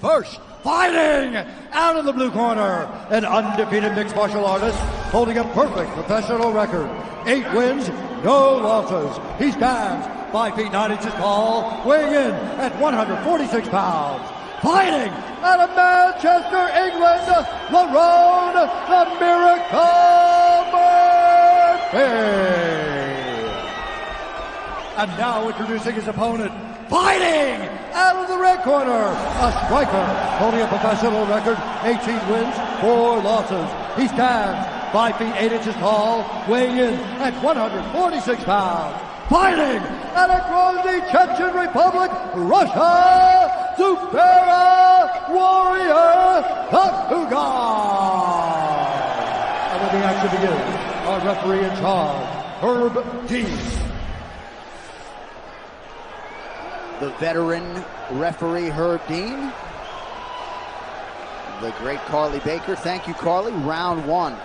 First, fighting out of the blue corner, an undefeated mixed martial artist holding a perfect professional record. 8 wins, no losses. He stands 5 feet 9 inches tall, weighing in at 146 pounds. Fighting out of Manchester, England, Lerone the Miracle Murphy. And now introducing his opponent, fighting out of the red corner, a striker holding a professional record, 18 wins, 4 losses. He stands 5 feet 8 inches tall, weighing in at 146 pounds. Fighting out of Grozny, Chechen Republic, Russia, Zubayra Warrior Takuga. And when the action begins, our referee in charge, Herb Dean. The veteran referee, Herb Dean. The great Carly Baker. Thank you, Carly. Round 1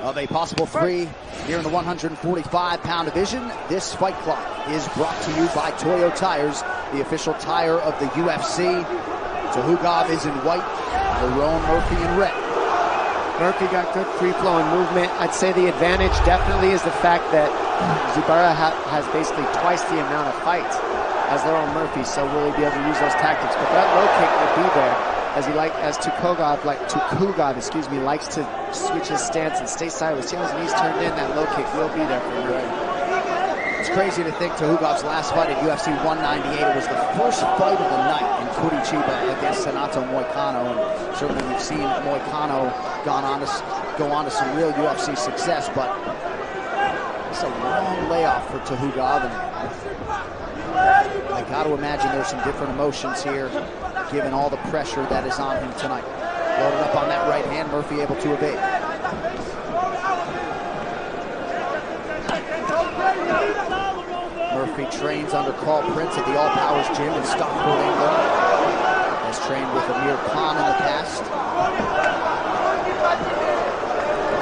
of a possible 3 here in the 145-pound division. This fight clock is brought to you by Toyo Tires, the official tire of the UFC. Tuhugov is in white, Lerone Murphy in red. Murphy got good free-flowing movement. I'd say the advantage definitely is the fact that Zubayra has basically twice the amount of fights as Lerone Murphy, so will he be able to use those tactics? But that low kick will be there, as Tuhugov likes to switch his stance and stay sideways. See how his knees turned in? That low kick will be there for Murphy. It's crazy to think Tuhugov's last fight at UFC 198, it was the first fight of the night in Curitiba against Renato Moicano, and certainly we've seen Moicano go on to some real UFC success, but it's a long layoff for Tuhugov, and I got to imagine there's some different emotions here, given all the pressure that is on him tonight. Loaded up on that right hand, Murphy able to evade. Murphy trains under Carl Prince at the All Powers Gym in Stockport, England. Has trained with Amir Khan in the past.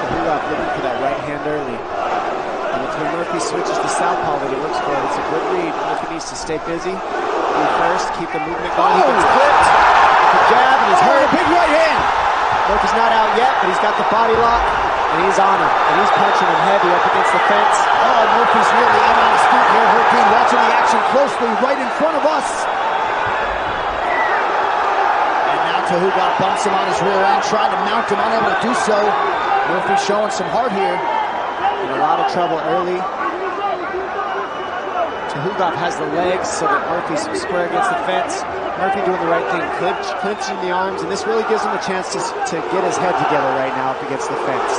Tuhugov looking for that right hand early. And it's when Murphy switches to southpaw that he looks for it. It's a good read. Murphy needs to stay busy. Do first, keep the movement going. He gets clipped. The jab, and he's hurt. A big right hand. Murphy's not out yet, but he's got the body lock, and he's on him. And he's punching him heavy up against the fence. Oh, Murphy's really in on his feet here. Herb Dean watching the action closely right in front of us. And now Tuhugov bumps him on his rear end, trying to mount him, unable to do so. Murphy showing some heart here. In a lot of trouble early. Tuhugov has the legs so that Murphy's square against the fence. Murphy doing the right thing, clinching the arms, and this really gives him a chance to get his head together right now up against the fence.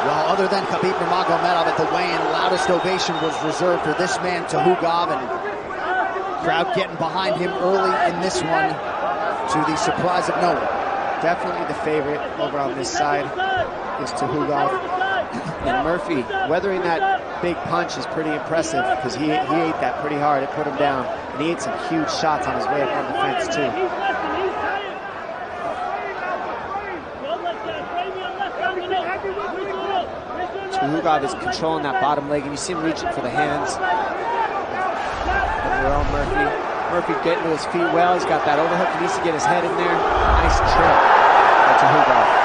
Well, other than Khabib Nurmagomedov at the weigh-in, loudest ovation was reserved for this man, Tuhugov, and crowd getting behind him early in this one to the surprise of no one. Definitely the favorite over on this side is Tuhugov. And Murphy, weathering that big punch is pretty impressive because he ate that pretty hard. It put him down. And he ate some huge shots on his way up on the fence, too. Tuhugov is controlling that bottom leg, and you see him reaching for the hands. Lerone Murphy. Murphy getting to his feet well. He's got that overhook. He needs to get his head in there. Nice trick by Tuhugov.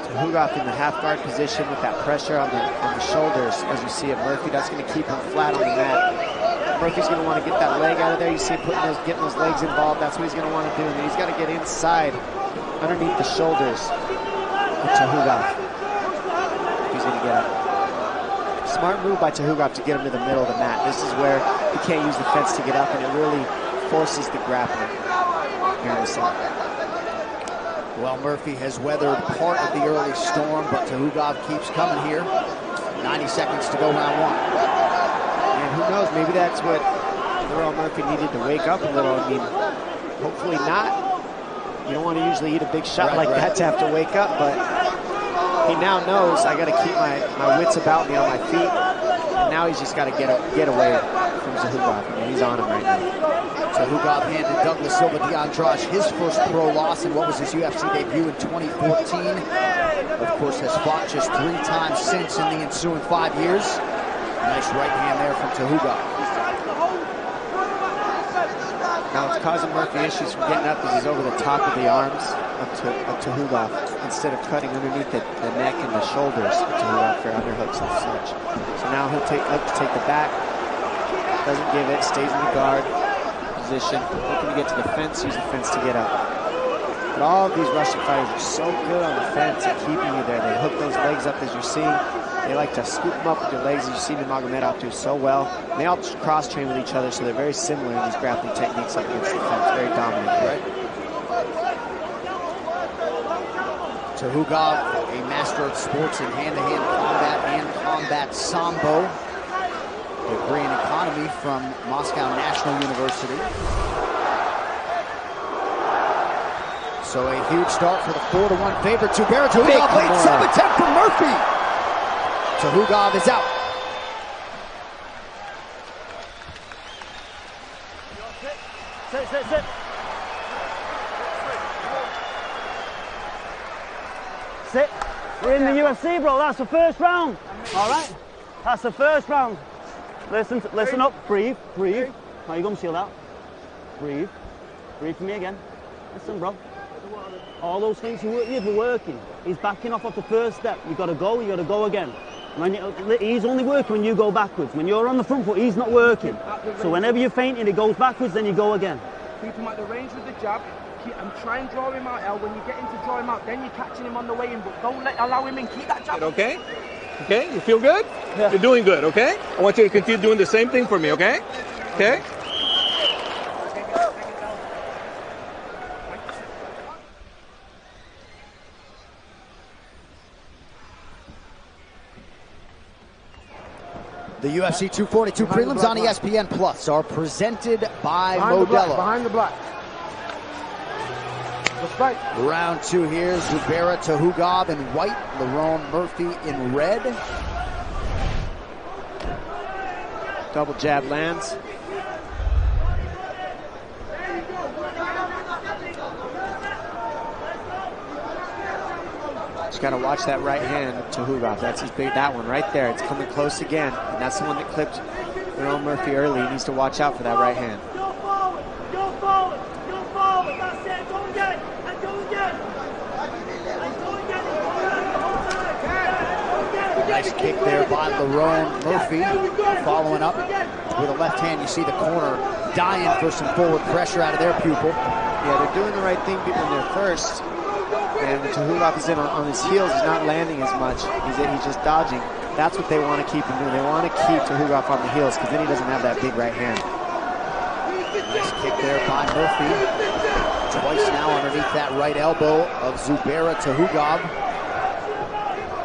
Tuhugov in the half guard position with that pressure on the shoulders, as you see it. Murphy, that's going to keep him flat on the mat. Murphy's going to want to get that leg out of there. You see him getting those legs involved. That's what he's going to want to do. And then he's got to get inside, underneath the shoulders of Tuhugov. He's going to get up. Smart move by Tuhugov to get him to the middle of the mat. This is where he can't use the fence to get up, and it really forces the grappling here in the center. Well, Murphy has weathered part of the early storm, but Tuhugov keeps coming here. 90 seconds to go, round 1. And who knows, maybe that's what Lerone Murphy needed to wake up a little. I mean, hopefully not. You don't want to usually eat a big shot like that to have to wake up, but he now knows I got to keep my wits about me on my feet. And now he's just got to get away from Zahugov. I mean, he's on him right now. Zahugov handed Douglas Silva de Andrade his first pro loss in what was his UFC debut in 2014. Of course, has fought just 3 times since in the ensuing 5 years. Nice right hand there from Zahugov. Now what's causing Murphy issues from getting up is he's over the top of the arms of Zahugov instead of cutting underneath the neck and the shoulders of Zahugov for underhooks and such. So now he'll take the back, doesn't give it, stays in the guard position, looking to get to the fence, use the fence to get up. But all of these Russian fighters are so good on the fence at keeping you there. They hook those legs up as you're seeing. They like to scoop them up with their legs, as you see Nurmagomedov do so well. And they all cross-train with each other, so they're very similar in these grappling techniques up against the fence. Very dominant, right? Zahugov, a master of sports in hand-to-hand combat and combat sambo. A degree in economy from Moscow National University. So a huge start for the 4-1 favorite. Zubayra. Zahugov late 7-10 from Murphy. Zahugov is out. Sit. Sit. We're in the UFC, bro. That's the first round. All right. That's the first round. Listen up. Breathe. Now you gonna seal out. Breathe for me again. Listen, bro. All those things you've been working. He's backing off the first step. You gotta go again. He's only working when you go backwards. When you're on the front foot, he's not working. So whenever you're feinting, it goes backwards, then you go again. Keep him at the range with the jab. And try and draw him out, El. When you get into draw him out, then you're catching him on the way in. But don't allow him in. Keep that jab. Okay? Okay? You feel good? Yeah. You're doing good, okay? I want you to continue doing the same thing for me, okay? Okay? The UFC 242 prelims on ESPN Plus are presented by Modelo. Behind the black. Right. Round 2 here, Zubayra Zahugov in white, Lerone Murphy in red. Double jab lands. Just got to watch that right hand of Zahugov. That's his big, that one right there. It's coming close again. And that's the one that clipped Lerone Murphy early. He needs to watch out for that right hand. Go forward. That's it. Go again. And go again. Nice kick there by Lerone Murphy. Following up with a left hand. You see the corner dying for some forward pressure out of their pupil. Yeah, they're doing the right thing when they're first. And when Zahugov is in on his heels, he's not landing as much. He's just dodging. That's what they want to keep him doing. They want to keep Zahugov on the heels because then he doesn't have that big right hand. Nice kick there by Murphy. Twice now underneath that right elbow of Zubayra Zahugov.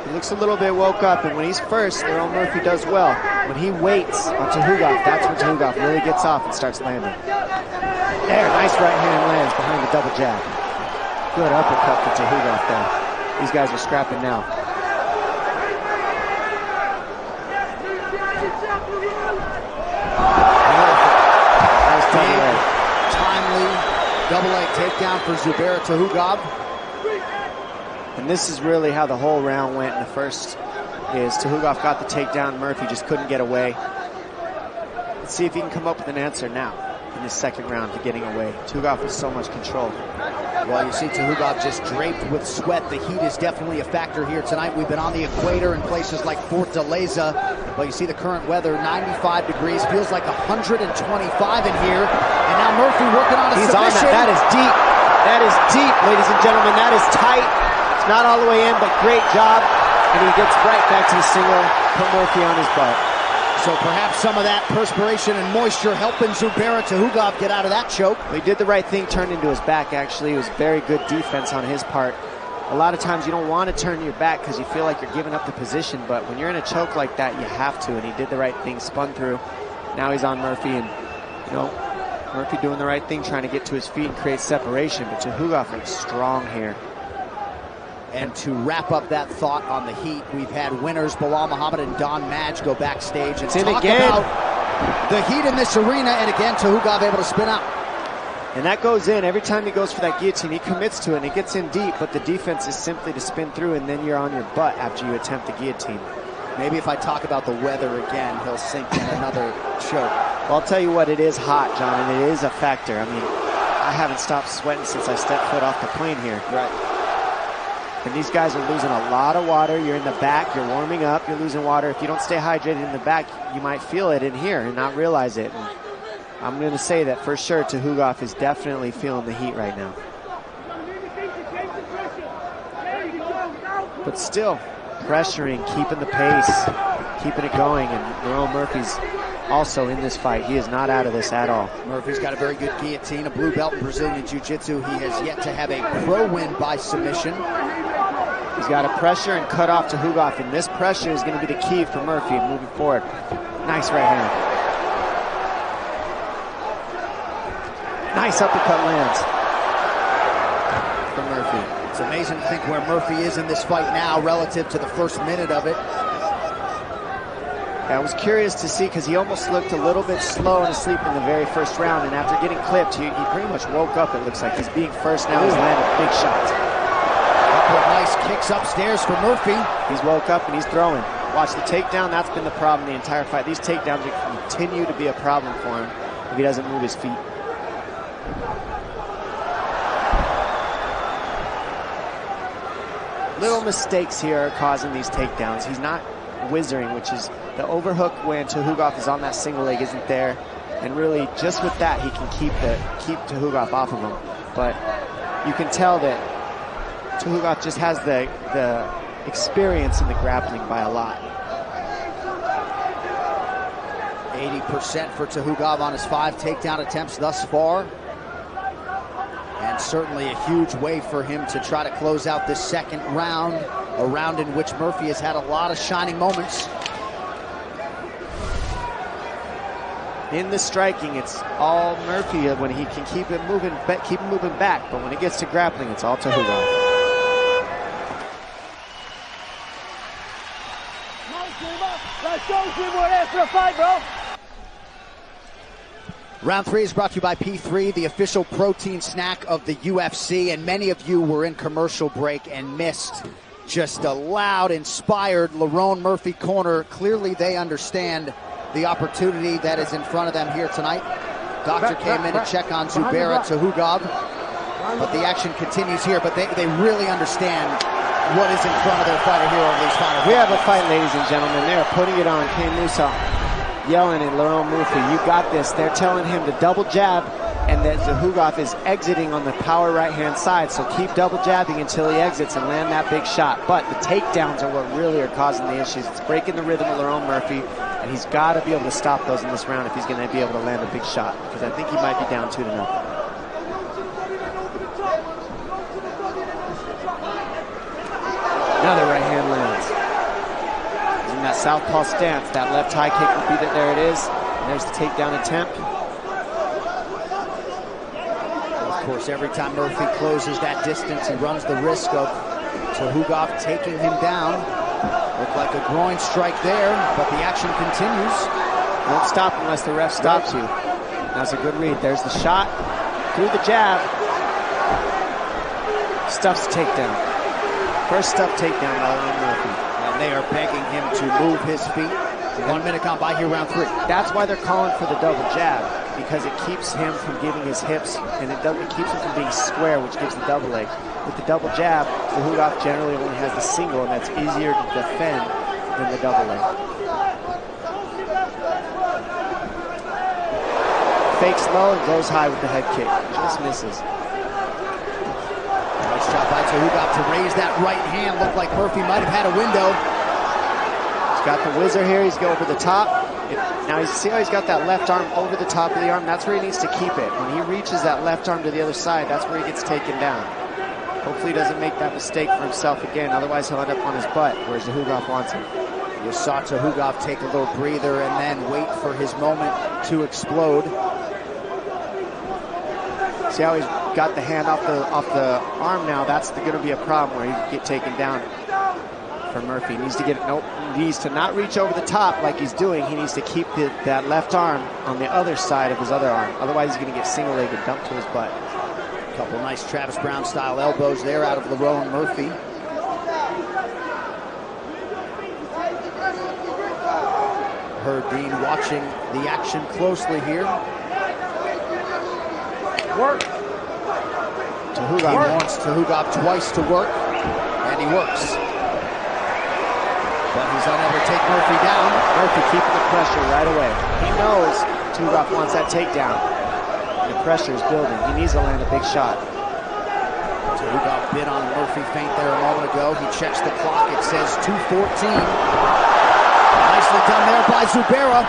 He looks a little bit woke up, and when he's first, Lerone Murphy does well. When he waits on Zahugov, that's when Zahugov really gets off and starts landing. There, nice right hand lands behind the double jab. Good uppercut for Zahugov there. These guys are scrapping now. Nice double leg. Timely double leg takedown for Zubayra Zahugov. And this is really how the whole round went in the first is Zahugov got the takedown, Murphy just couldn't get away. Let's see if he can come up with an answer now in the second round to getting away. Zahugov with so much control. Well, you see Zahugov just draped with sweat. The heat is definitely a factor here tonight. We've been on the equator in places like Fort de Leyza. Well, you see the current weather, 95 degrees. Feels like 125 in here. And now Murphy working on a submission. On that. That is deep. That is deep, ladies and gentlemen. That is tight. It's not all the way in, but great job. And he gets right back to the single. Put Murphy on his butt. So perhaps some of that perspiration and moisture helping Zubayra Zahugov get out of that choke. He did the right thing, turned into his back, actually. It was very good defense on his part. A lot of times you don't want to turn your back because you feel like you're giving up the position, but when you're in a choke like that, you have to, and he did the right thing, spun through. Now he's on Murphy, and, you know, Murphy doing the right thing, trying to get to his feet and create separation, but Zahugov looks strong here. And to wrap up that thought on the heat, we've had winners Bilal Muhammad and Don Madge go backstage and talk about the heat in this arena. And again, Tuhugov able to spin out. And that goes in. Every time he goes for that guillotine, he commits to it, and it gets in deep, but the defense is simply to spin through, and then you're on your butt after you attempt the guillotine. Maybe if I talk about the weather again, he'll sink in another choke. Well, I'll tell you what, it is hot, John, and it is a factor. I mean, I haven't stopped sweating since I stepped foot off the plane here. Right. And these guys are losing a lot of water. You're in the back, you're warming up, you're losing water. If you don't stay hydrated in the back, you might feel it in here and not realize it. And I'm going to say that for sure Tuhugov is definitely feeling the heat right now. But still, pressuring, keeping the pace, keeping it going, and Lerone Murphy's also in this fight. He is not out of this at all. Murphy's got a very good guillotine, a blue belt in Brazilian Jiu-Jitsu. He has yet to have a pro win by submission. He's got to pressure and cut off Tuhugov, and this pressure is going to be the key for Murphy moving forward. Nice right hand. Nice uppercut lands for Murphy. It's amazing to think where Murphy is in this fight now relative to the first minute of it. I was curious to see because he almost looked a little bit slow and asleep in the very first round, and after getting clipped, he pretty much woke up. It looks like he's being first now. He's landing big shots. Couple of nice kicks upstairs for Murphy. He's woke up and he's throwing. Watch the takedown. That's been the problem the entire fight. These takedowns will continue to be a problem for him if he doesn't move his feet. Little mistakes here are causing these takedowns. He's not whizzering, which is the overhook when Tuhugov is on that single leg isn't there. And really, just with that, he can keep Tuhugov off of him. But you can tell that Tuhugov just has the experience in the grappling by a lot. 80% for Tuhugov on his 5 takedown attempts thus far. And certainly a huge way for him to try to close out this second round, a round in which Murphy has had a lot of shining moments. In the striking, it's all Murphy when he can keep it moving back. But when it gets to grappling, it's all Tuhugov. Let's go, Jim. We're there for a fight, bro. Round 3 is brought to you by P3, the official protein snack of the UFC. And many of you were in commercial break and missed just a loud, inspired Lerone Murphy corner. Clearly they understand the opportunity that is in front of them here tonight. Doctor came in to check on Zubayra Tuhugov, but the action continues here. But they really understand what is in front of their fighter here over these final. We have a fight, ladies and gentlemen. They're putting it on. Kane Musa yelling at Lerone Murphy, you got this. They're telling him to double jab, and that Tuhugov is exiting on the power right-hand side. So keep double jabbing until he exits and land that big shot. But the takedowns are what really are causing the issues. It's breaking the rhythm of Lerone Murphy, and he's got to be able to stop those in this round if he's going to be able to land a big shot, because I think he might be down 2-0. Another right hand lands. He's in that southpaw stance. That left high kick will be there. It is. And there's the takedown attempt. Of course, every time Murphy closes that distance, he runs the risk of Tuhugov taking him down. Looked like a groin strike there, but the action continues. Won't stop unless the ref stops you. That's a good read. There's the shot through the jab. Stuffs the takedown. First stuff takedown by Lerone Murphy. And they are begging him to move his feet. 1 minute gone by here, round 3. That's why they're calling for the double jab, because it keeps him from giving his hips, and it keeps him from being square, which gives the double leg. With the double jab, Tuhugov generally only has the single, and that's easier to defend than the double leg. Fakes low and goes high with the head kick. Just misses. Nice job by Tuhugov to raise that right hand. Looked like Murphy might have had a window. He's got the whizzer here. He's going over the top. Now you see how he's got that left arm over the top of the arm? That's where he needs to keep it. When he reaches that left arm to the other side, that's where he gets taken down. Hopefully he doesn't make that mistake for himself again. Otherwise he'll end up on his butt, whereas Tuhugov wants him. You saw Tuhugov take a little breather and then wait for his moment to explode. See how he's got the hand off the arm now, that's going to be a problem where he can get taken down for Murphy. He needs to he needs to not reach over the top like he's doing. He needs to keep that left arm on the other side of his other arm. Otherwise, he's going to get single-legged dumped to his butt. A couple nice Travis Brown-style elbows there out of Lerone Murphy. Herb Dean watching the action closely here. Work. He wants Tuhugov twice to work, and he works. But he's unable to take Murphy down. Murphy keeping the pressure right away. He knows Tuhugov wants that takedown. And the pressure is building. He needs to land a big shot. Tuhugov bit on Murphy feint there a moment ago. He checks the clock. It says 2:14. Nicely done there by Zubayra.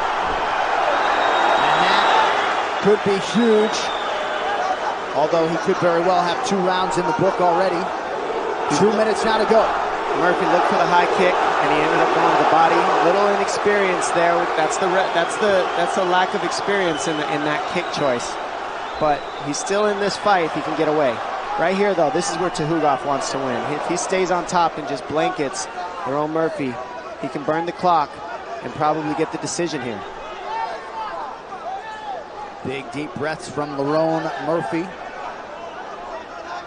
And that could be huge. Although he could very well have 2 rounds in the book already. 2 minutes now to go. Murphy looked for the high kick, and he ended up going to the body. A little inexperience there. That's the lack of experience in that kick choice. But he's still in this fight if he can get away. Right here, though, this is where Tuhugov wants to win. If he stays on top and just blankets Lerone Murphy, he can burn the clock and probably get the decision here. Big deep breaths from Lerone Murphy.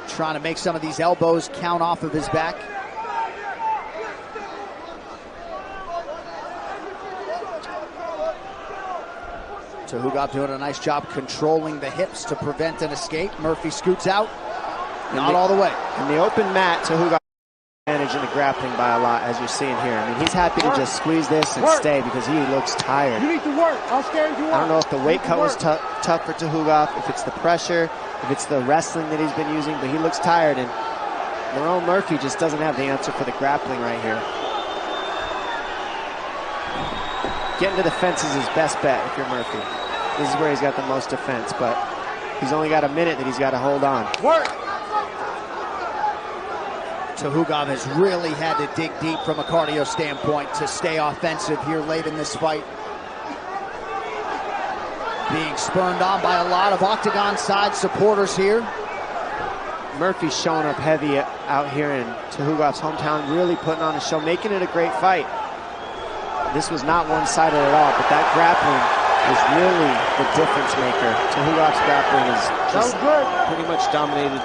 Trying to make some of these elbows count off of his back. Tuhugov doing a nice job controlling the hips to prevent an escape. Murphy scoots out. Not all the way. In the open mat, Tuhugov advantage in the grappling by a lot, as you're seeing here. I mean, he's happy to just squeeze this and stay because he looks tired. You need to work. I'll stand you up. I don't know if the weight cut was tough for Tuhugov, if it's the pressure, if it's the wrestling that he's been using, but he looks tired, and Lerone Murphy just doesn't have the answer for the grappling right here. Getting to the fence is his best bet if you're Murphy. This is where he's got the most defense, but he's only got a minute that he's got to hold on. Work. Tuhugov has really had to dig deep from a cardio standpoint to stay offensive here late in this fight. Being spurned on by a lot of octagon side supporters here. Murphy's showing up heavy out here in Tuhugov's hometown, really putting on a show, making it a great fight. This was not one-sided at all, but that grappling is really the difference maker. Tuhugov's grappling is just pretty much dominated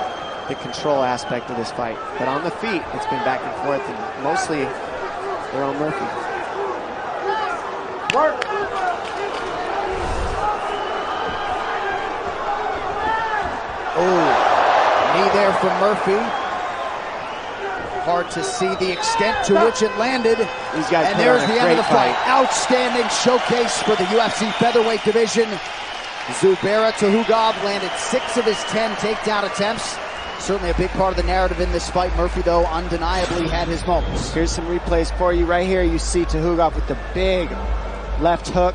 the control aspect of this fight. But on the feet, it's been back and forth, and mostly Lerone Murphy. Work. Oh, knee there from Murphy. Hard to see the extent to which it landed. These guys and there's the end of the fight. Outstanding showcase for the UFC featherweight division. Zubayra Tuhugov landed 6 of his 10 takedown attempts. Certainly a big part of the narrative in this fight. Murphy, though, undeniably had his moments. Here's some replays for you. Right here, you see Tuhugov with the big left hook.